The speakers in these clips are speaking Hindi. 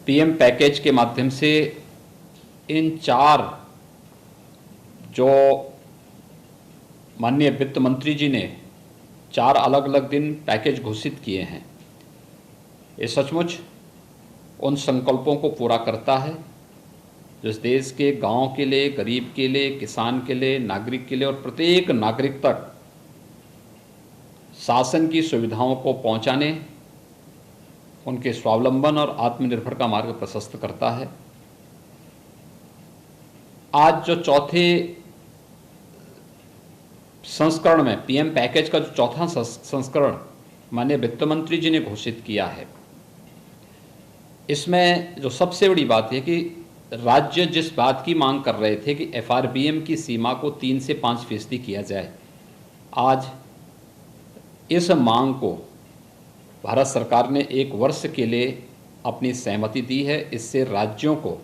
पीएम पैकेज के माध्यम से इन 4 जो माननीय वित्त मंत्री जी ने 4 अलग अलग दिन पैकेज घोषित किए हैं, ये सचमुच उन संकल्पों को पूरा करता है जो इस देश के गांव के लिए, गरीब के लिए, किसान के लिए, नागरिक के लिए और प्रत्येक नागरिक तक शासन की सुविधाओं को पहुंचाने, उनके स्वावलंबन और आत्मनिर्भर का मार्ग प्रशस्त करता है। आज जो चौथे संस्करण में पीएम पैकेज का जो चौथा संस्करण माननीय वित्त मंत्री जी ने घोषित किया है, इसमें जो सबसे बड़ी बात है कि राज्य जिस बात की मांग कर रहे थे कि एफआरबीएम की सीमा को 3 से 5% किया जाए, आज इस मांग को भारत सरकार ने 1 वर्ष के लिए अपनी सहमति दी है। इससे राज्यों को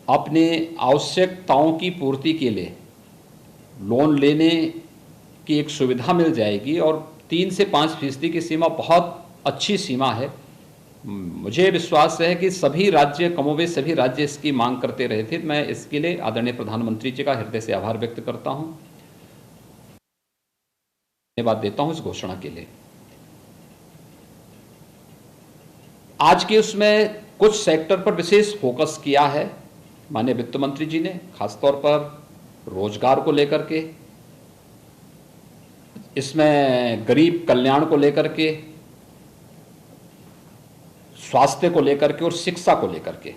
अपने आवश्यकताओं की पूर्ति के लिए लोन लेने की एक सुविधा मिल जाएगी और 3 से 5% की सीमा बहुत अच्छी सीमा है। मुझे विश्वास है कि सभी राज्य, कमोबेश सभी राज्य इसकी मांग करते रहे थे। मैं इसके लिए आदरणीय प्रधानमंत्री जी का हृदय से आभार व्यक्त करता हूं, धन्यवाद देता हूं इस घोषणा के लिए। आज के उसमें कुछ सेक्टर पर विशेष फोकस किया है माननीय वित्त मंत्री जी ने, खासतौर पर रोजगार को लेकर के, इसमें गरीब कल्याण को लेकर के, स्वास्थ्य को लेकर के और शिक्षा को लेकर के।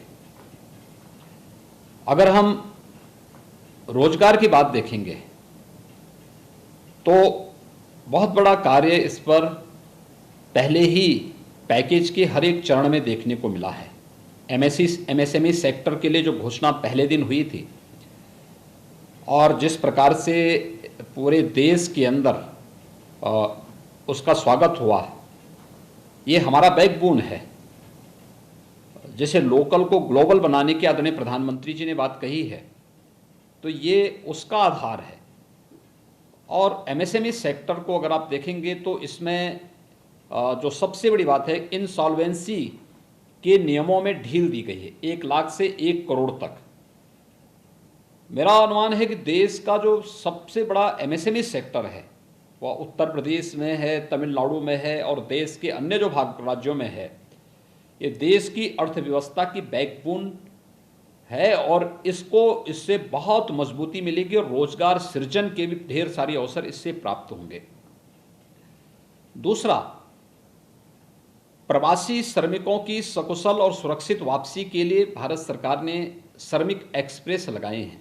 अगर हम रोजगार की बात देखेंगे तो बहुत बड़ा कार्य इस पर पहले ही पैकेज के हर एक चरण में देखने को मिला है। एमएसएमई सेक्टर के लिए जो घोषणा पहले दिन हुई थी और जिस प्रकार से पूरे देश के अंदर उसका स्वागत हुआ, ये हमारा बैकबोन है। जैसे लोकल को ग्लोबल बनाने की आदरणीय प्रधानमंत्री जी ने बात कही है, तो ये उसका आधार है। और एमएसएमई सेक्टर को अगर आप देखेंगे तो इसमें जो सबसे बड़ी बात है, इंसॉल्वेंसी के नियमों में ढील दी गई है 1 लाख से 1 करोड़ तक। मेरा अनुमान है कि देश का जो सबसे बड़ा एमएसएमई सेक्टर है वह उत्तर प्रदेश में है, तमिलनाडु में है और देश के अन्य जो राज्यों में है। ये देश की अर्थव्यवस्था की बैकबोन है और इससे बहुत मजबूती मिलेगी और रोजगार सृजन के भी ढेर सारे अवसर इससे प्राप्त होंगे। दूसरा, प्रवासी श्रमिकों की सकुशल और सुरक्षित वापसी के लिए भारत सरकार ने श्रमिक एक्सप्रेस लगाए हैं।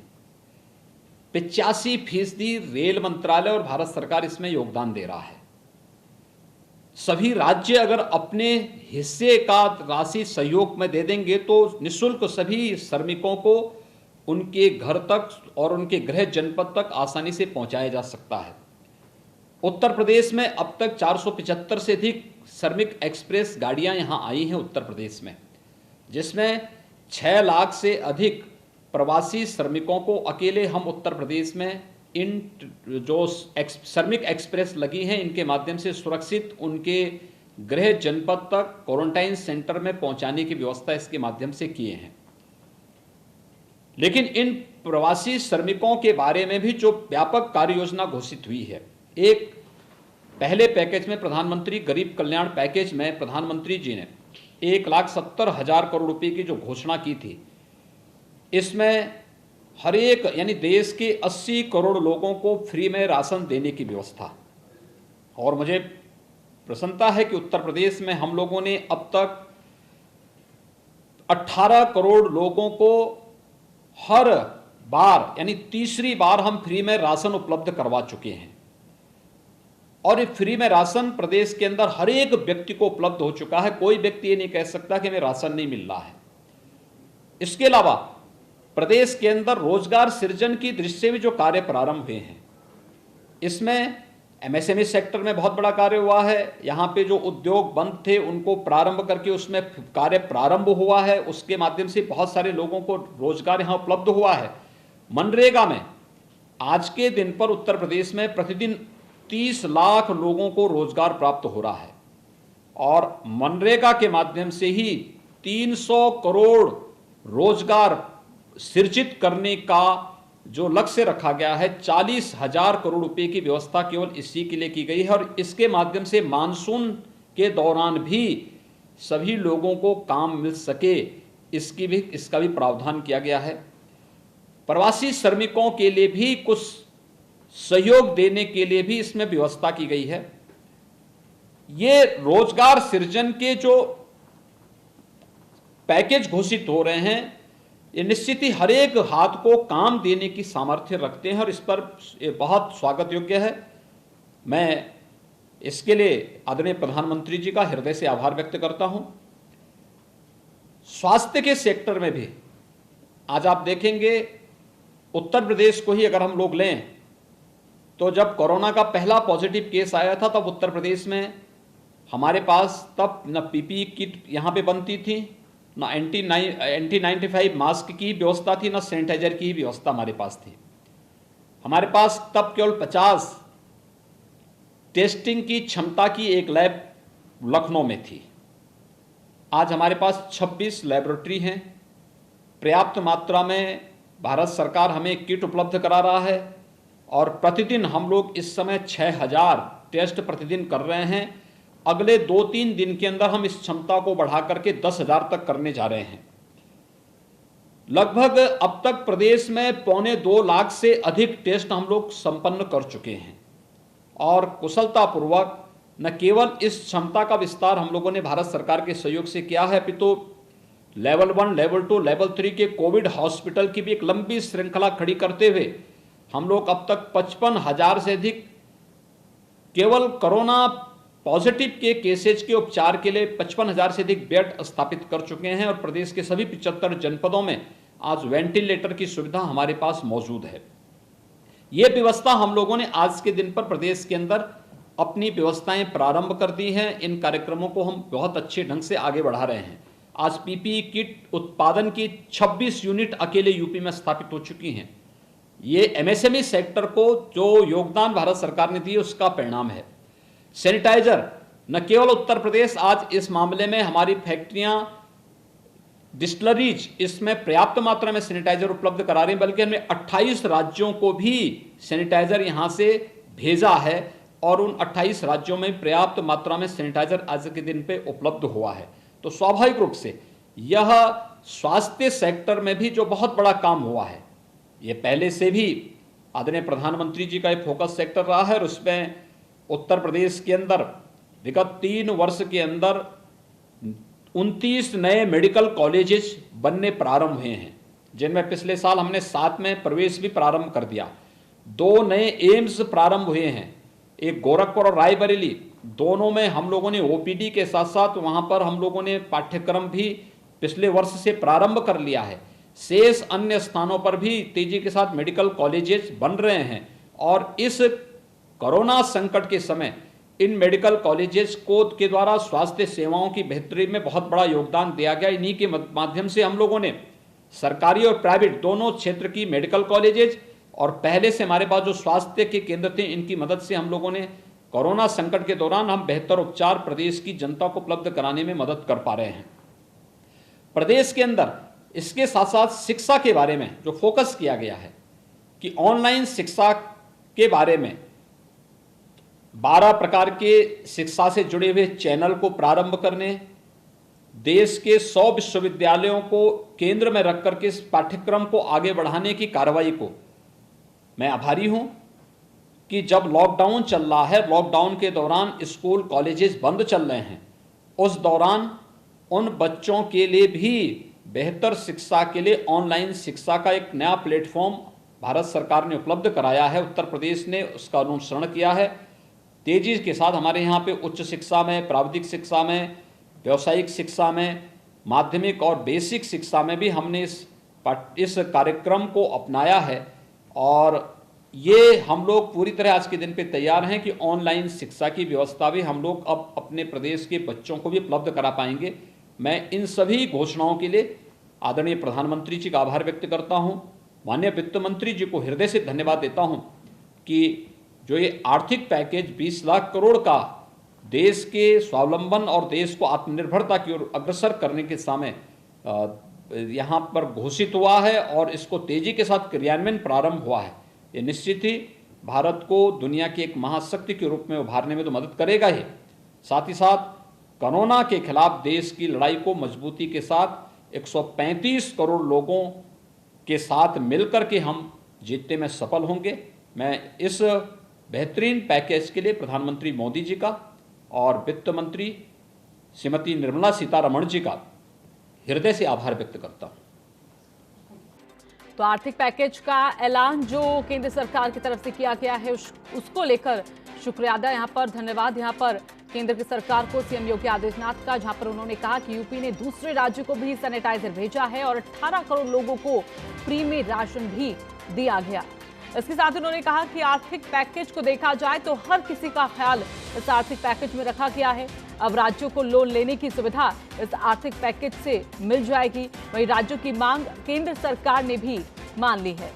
85% रेल मंत्रालय और भारत सरकार इसमें योगदान दे रहा है। सभी राज्य अगर अपने हिस्से का राशि सहयोग में दे देंगे तो निःशुल्क सभी श्रमिकों को उनके घर तक और उनके गृह जनपद तक आसानी से पहुंचाया जा सकता है। उत्तर प्रदेश में अब तक 475 से अधिक श्रमिक एक्सप्रेस गाड़ियां यहां आई हैं उत्तर प्रदेश में, जिसमें 6 लाख से अधिक प्रवासी श्रमिकों को अकेले हम उत्तर प्रदेश में इन जो श्रमिक एक्सप्रेस लगी हैं इनके माध्यम से सुरक्षित उनके गृह जनपद तक क्वारंटाइन सेंटर में पहुंचाने की व्यवस्था इसके माध्यम से किए हैं। लेकिन इन प्रवासी श्रमिकों के बारे में भी जो व्यापक कार्य योजना घोषित हुई है, एक पहले पैकेज में प्रधानमंत्री गरीब कल्याण पैकेज में प्रधानमंत्री जी ने 1,70,000 करोड़ रुपए की जो घोषणा की थी, इसमें हर एक यानी देश के 80 करोड़ लोगों को फ्री में राशन देने की व्यवस्था। और मुझे प्रसन्नता है कि उत्तर प्रदेश में हम लोगों ने अब तक 18 करोड़ लोगों को हर बार यानी तीसरी बार हम फ्री में राशन उपलब्ध करवा चुके हैं। और ये फ्री में राशन प्रदेश के अंदर हर एक व्यक्ति को उपलब्ध हो चुका है। कोई व्यक्ति ये नहीं कह सकता कि हमें राशन नहीं मिल रहा है। इसके अलावा प्रदेश के अंदर रोजगार सृजन की दृष्टि से भी जो कार्य प्रारंभ हुए हैं, इसमें एमएसएमई सेक्टर में बहुत बड़ा कार्य हुआ है। यहाँ पे जो उद्योग बंद थे उनको प्रारंभ करके उसमें कार्य प्रारंभ हुआ है, उसके माध्यम से बहुत सारे लोगों को रोजगार यहाँ उपलब्ध हुआ है। मनरेगा में आज के दिन पर उत्तर प्रदेश में प्रतिदिन 30 लाख लोगों को रोजगार प्राप्त हो रहा है और मनरेगा के माध्यम से ही 300 करोड़ रोजगार सृजित करने का जो लक्ष्य रखा गया है, 40,000 करोड़ रुपए की व्यवस्था केवल इसी के लिए की गई है और इसके माध्यम से मानसून के दौरान भी सभी लोगों को काम मिल सके, इसका भी प्रावधान किया गया है। प्रवासी श्रमिकों के लिए भी कुछ सहयोग देने के लिए भी इसमें व्यवस्था की गई है। ये रोजगार सृजन के जो पैकेज घोषित हो रहे हैं, ये निश्चित ही हर एक हाथ को काम देने की सामर्थ्य रखते हैं और इस पर बहुत स्वागत योग्य है। मैं इसके लिए आदरणीय प्रधानमंत्री जी का हृदय से आभार व्यक्त करता हूं। स्वास्थ्य के सेक्टर में भी आज आप देखेंगे, उत्तर प्रदेश को ही अगर हम लोग लें तो जब कोरोना का पहला पॉजिटिव केस आया था तब उत्तर प्रदेश में हमारे पास तब न पीपीई किट यहाँ पे बनती थी, ना N95 मास्क की व्यवस्था थी, ना सैनिटाइजर की व्यवस्था हमारे पास थी। हमारे पास तब केवल 50 टेस्टिंग की क्षमता की एक लैब लखनऊ में थी। आज हमारे पास 26 लैबोरेटरी हैं। पर्याप्त मात्रा में भारत सरकार हमें किट उपलब्ध करा रहा है और प्रतिदिन हम लोग इस समय 6,000 टेस्ट प्रतिदिन कर रहे हैं। अगले 2-3 दिन के अंदर हम इस क्षमता को बढ़ा करके 10,000 तक करने जा रहे हैं। लगभग अब तक प्रदेश में 2.25 लाख से अधिक टेस्ट हम लोग संपन्न कर चुके हैं और कुशलतापूर्वक न केवल इस क्षमता का विस्तार हम लोगों ने भारत सरकार के सहयोग से किया है, अपितु लेवल 1, लेवल 2, लेवल 3 के कोविड हॉस्पिटल की भी एक लंबी श्रृंखला खड़ी करते हुए हम लोग अब तक 55,000 से अधिक केवल कोरोना पॉजिटिव के केसेज के उपचार के लिए 55,000 से अधिक बेड स्थापित कर चुके हैं और प्रदेश के सभी 75 जनपदों में आज वेंटिलेटर की सुविधा हमारे पास मौजूद है। ये व्यवस्था हम लोगों ने आज के दिन पर प्रदेश के अंदर अपनी व्यवस्थाएं प्रारंभ कर दी हैं। इन कार्यक्रमों को हम बहुत अच्छे ढंग से आगे बढ़ा रहे हैं। आज पीपीई किट उत्पादन की 26 यूनिट अकेले यूपी में स्थापित हो चुकी हैं। ये एमएसएमई सेक्टर को जो योगदान भारत सरकार ने दिया उसका परिणाम है। सैनिटाइजर न केवल उत्तर प्रदेश आज इस मामले में हमारी फैक्ट्रियां, डिस्टिलरीज इसमें पर्याप्त मात्रा में सैनिटाइजर उपलब्ध करा रही हैं, बल्कि हमने 28 राज्यों को भी सैनिटाइजर यहां से भेजा है और उन 28 राज्यों में पर्याप्त मात्रा में सैनिटाइजर आज के दिन पे उपलब्ध हुआ है। तो स्वाभाविक रूप से यह स्वास्थ्य सेक्टर में भी जो बहुत बड़ा काम हुआ है, ये पहले से भी आदरणीय प्रधानमंत्री जी का एक फोकस सेक्टर रहा है और उसमें उत्तर प्रदेश के अंदर विगत 3 वर्ष के अंदर 29 नए मेडिकल कॉलेजेस बनने प्रारंभ हुए हैं, जिनमें पिछले साल हमने 7 में प्रवेश भी प्रारंभ कर दिया। 2 नए एम्स प्रारंभ हुए हैं, एक गोरखपुर और रायबरेली, दोनों में हम लोगों ने ओपीडी के साथ साथ वहां पर हम लोगों ने पाठ्यक्रम भी पिछले वर्ष से प्रारंभ कर लिया है। शेष अन्य स्थानों पर भी तेजी के साथ मेडिकल कॉलेजेस बन रहे हैं और इस कोरोना संकट के समय इन मेडिकल कॉलेजेस को के द्वारा स्वास्थ्य सेवाओं की बेहतरी में बहुत बड़ा योगदान दिया गया। इन्हीं के माध्यम से हम लोगों ने सरकारी और प्राइवेट दोनों क्षेत्र की मेडिकल कॉलेजेस और पहले से हमारे पास जो स्वास्थ्य के केंद्र थे, इनकी मदद से हम लोगों ने कोरोना संकट के दौरान हम बेहतर उपचार प्रदेश की जनता को उपलब्ध कराने में मदद कर पा रहे हैं। प्रदेश के अंदर इसके साथ साथ शिक्षा के बारे में जो फोकस किया गया है कि ऑनलाइन शिक्षा के बारे में 12 प्रकार के शिक्षा से जुड़े हुए चैनल को प्रारंभ करने, देश के 100 विश्वविद्यालयों को केंद्र में रख करके इस पाठ्यक्रम को आगे बढ़ाने की कार्रवाई को मैं आभारी हूं कि जब लॉकडाउन चल रहा है, लॉकडाउन के दौरान स्कूल कॉलेजेस बंद चल रहे हैं, उस दौरान उन बच्चों के लिए भी बेहतर शिक्षा के लिए ऑनलाइन शिक्षा का एक नया प्लेटफॉर्म भारत सरकार ने उपलब्ध कराया है। उत्तर प्रदेश ने उसका अनुसरण किया है। तेजी के साथ हमारे यहाँ पे उच्च शिक्षा में, प्राविधिक शिक्षा में, व्यावसायिक शिक्षा में, माध्यमिक और बेसिक शिक्षा में भी हमने इस कार्यक्रम को अपनाया है और ये हम लोग पूरी तरह आज के दिन पे तैयार हैं कि ऑनलाइन शिक्षा की व्यवस्था भी हम लोग अब अपने प्रदेश के बच्चों को भी उपलब्ध करा पाएंगे। मैं इन सभी घोषणाओं के लिए आदरणीय प्रधानमंत्री जी का आभार व्यक्त करता हूं, माननीय वित्त मंत्री जी को हृदय से धन्यवाद देता हूं कि जो ये आर्थिक पैकेज 20 लाख करोड़ का देश के स्वावलंबन और देश को आत्मनिर्भरता की ओर अग्रसर करने के समय यहाँ पर घोषित हुआ है और इसको तेजी के साथ क्रियान्वयन प्रारंभ हुआ है। ये निश्चित ही भारत को दुनिया की एक महाशक्ति के रूप में उभारने में तो मदद करेगा ही, साथ ही साथ कोरोना के खिलाफ देश की लड़ाई को मजबूती के साथ 135 करोड़ लोगों के साथ मिलकर के हम जीतने में सफल होंगे। मैं इस बेहतरीन पैकेज के लिए प्रधानमंत्री मोदी जी का और वित्त मंत्री श्रीमती निर्मला सीतारमण जी का हृदय से आभार व्यक्त करता हूं। तो आर्थिक पैकेज का ऐलान जो केंद्र सरकार की तरफ से किया गया है उसको लेकर शुक्रिया अदा यहाँ पर, धन्यवाद यहाँ पर केंद्र की सरकार को, सीएम योगी आदित्यनाथ का, जहां पर उन्होंने कहा कि यूपी ने दूसरे राज्यों को भी सैनिटाइजर भेजा है और 18 करोड़ लोगों को फ्री में राशन भी दिया गया। इसके साथ उन्होंने कहा कि आर्थिक पैकेज को देखा जाए तो हर किसी का ख्याल इस आर्थिक पैकेज में रखा गया है। अब राज्यों को लोन लेने की सुविधा इस आर्थिक पैकेज से मिल जाएगी। वहीं राज्यों की मांग केंद्र सरकार ने भी मान ली है।